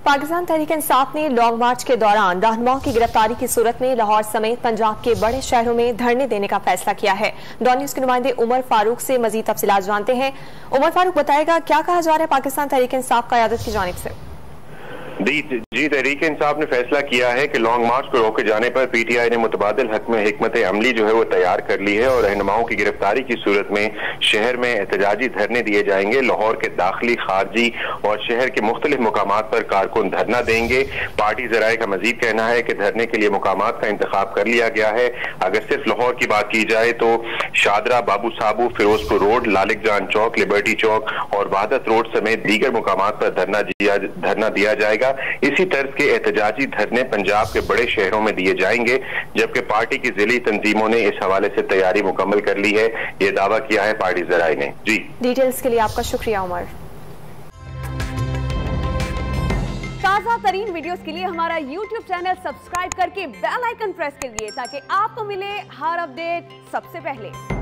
पाकिस्तान तहरीक इंसाफ ने लॉन्ग मार्च के दौरान रहनुमाओं की गिरफ्तारी की सूरत में लाहौर समेत पंजाब के बड़े शहरों में धरने देने का फैसला किया है। डॉन न्यूज के नुमाइंदे उमर फारूक से मजीद तफसीलात जानते हैं। उमर फारूक, बताएगा क्या कहा जा रहा है पाकिस्तान तहरीक इंसाफ क़यादत की जानिब से? जी तहरीक इंसाफ ने फैसला किया है कि लॉन्ग मार्च को रोके जाने पर पीटीआई ने मुतबादिल हक में हिकमत अमली जो है वो तैयार कर ली है और रहनुमाओं की गिरफ्तारी की सूरत में शहर में एहतजाजी धरने दिए जाएंगे। लाहौर के दाखिली, खारजी और शहर के मुख्तलिफ मुकामात पर कारकुन धरना देंगे। पार्टी ज़राए का मजीद कहना है कि धरने के लिए मुकामात का इंतखाब कर लिया गया है। अगर सिर्फ लाहौर की बात की जाए तो शादरा, बाबू साबू, फिरोजपुर रोड, लालिक जान चौक, लिबर्टी चौक और वहादत रोड समेत दीगर मुकामात पर धरना दिया जाएगा। इसी तर्ज के एहतजाजी धरने पंजाब के बड़े शहरों में दिए जाएंगे, जबकि पार्टी की जिली तंजीमों ने इस हवाले से तैयारी मुकम्मल कर ली है। ये दावा किया है पार्टी ज़राए ने। जी, डिटेल्स के लिए आपका शुक्रिया उमर। ताज़ा तरीन वीडियोस के लिए हमारा YouTube चैनल सब्सक्राइब करके बेल आइकन प्रेस कीजिए ताकि आपको मिले हर अपडेट सबसे पहले।